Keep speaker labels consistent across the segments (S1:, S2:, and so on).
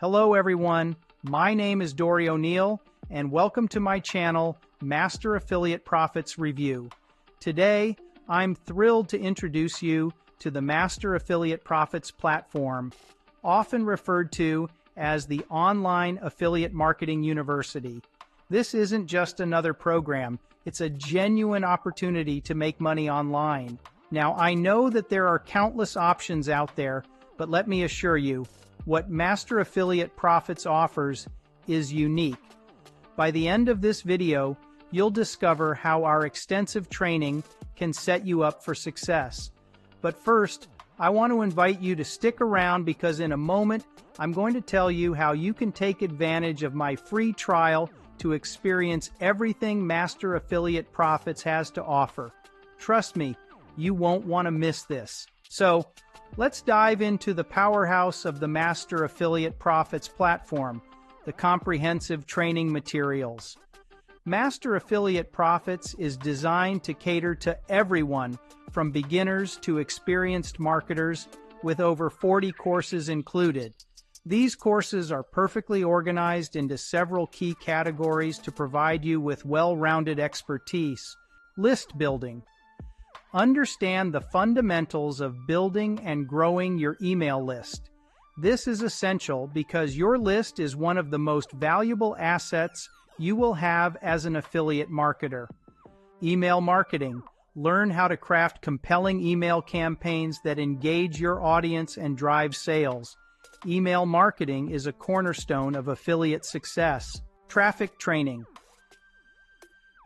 S1: Hello everyone, my name is Dori O'Neill and welcome to my channel, Master Affiliate Profits Review. Today, I'm thrilled to introduce you to the Master Affiliate Profits platform, often referred to as the Online Affiliate Marketing University. This isn't just another program, it's a genuine opportunity to make money online. Now, I know that there are countless options out there, but let me assure you, what Master Affiliate Profits offers is unique. By the end of this video, you'll discover how our extensive training can set you up for success. But first, I want to invite you to stick around because in a moment, I'm going to tell you how you can take advantage of my free trial to experience everything Master Affiliate Profits has to offer. Trust me, you won't want to miss this. So, let's dive into the powerhouse of the Master Affiliate Profits platform, the comprehensive training materials. Master Affiliate Profits is designed to cater to everyone, from beginners to experienced marketers, with over 40 courses included. These courses are perfectly organized into several key categories to provide you with well-rounded expertise. List building. Understand the fundamentals of building and growing your email list. This is essential because your list is one of the most valuable assets you will have as an affiliate marketer. Email marketing. Learn how to craft compelling email campaigns that engage your audience and drive sales. Email marketing is a cornerstone of affiliate success. Traffic training.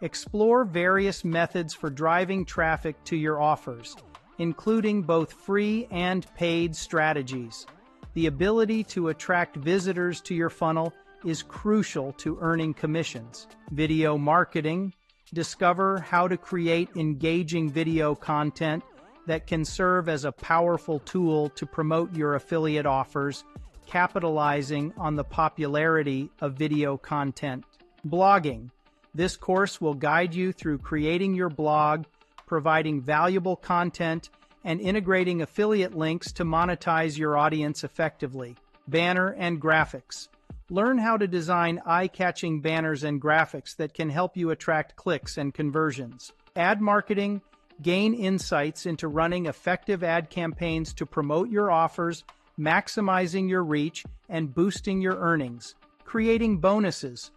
S1: Explore various methods for driving traffic to your offers, including both free and paid strategies. The ability to attract visitors to your funnel is crucial to earning commissions. Video marketing. Discover how to create engaging video content that can serve as a powerful tool to promote your affiliate offers, capitalizing on the popularity of video content. Blogging. This course will guide you through creating your blog, providing valuable content, and integrating affiliate links to monetize your audience effectively. Banner and graphics. Learn how to design eye-catching banners and graphics that can help you attract clicks and conversions. Ad marketing. Gain insights into running effective ad campaigns to promote your offers, maximizing your reach, and boosting your earnings. Creating bonuses.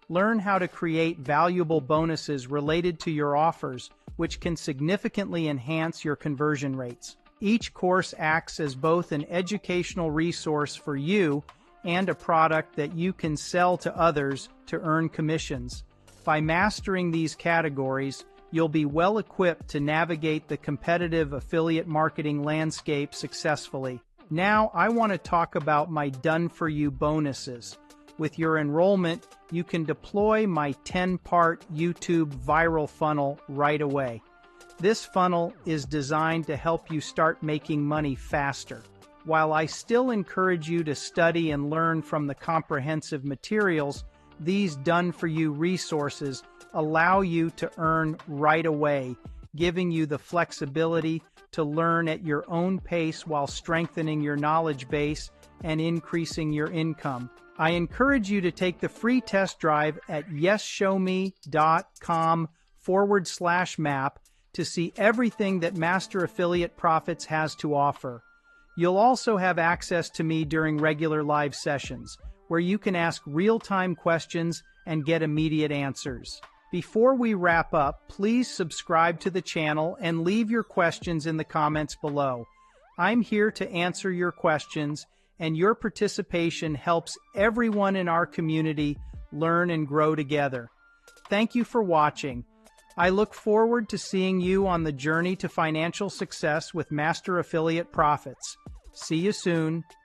S1: Learn how to create valuable bonuses related to your offers, which can significantly enhance your conversion rates. Each course acts as both an educational resource for you and a product that you can sell to others to earn commissions. By mastering these categories, you'll be well equipped to navigate the competitive affiliate marketing landscape successfully. Now, I want to talk about my done-for-you bonuses. With your enrollment, you can deploy my 10-part YouTube viral funnel right away. This funnel is designed to help you start making money faster. While I still encourage you to study and learn from the comprehensive materials, these done-for-you resources allow you to earn right away, giving you the flexibility to learn at your own pace while strengthening your knowledge base and increasing your income. I encourage you to take the free test drive at yesshowme.com/map to see everything that Master Affiliate Profits has to offer. You'll also have access to me during regular live sessions, where you can ask real-time questions and get immediate answers. Before we wrap up, please subscribe to the channel and leave your questions in the comments below. I'm here to answer your questions, and your participation helps everyone in our community learn and grow together. Thank you for watching. I look forward to seeing you on the journey to financial success with Master Affiliate Profits. See you soon.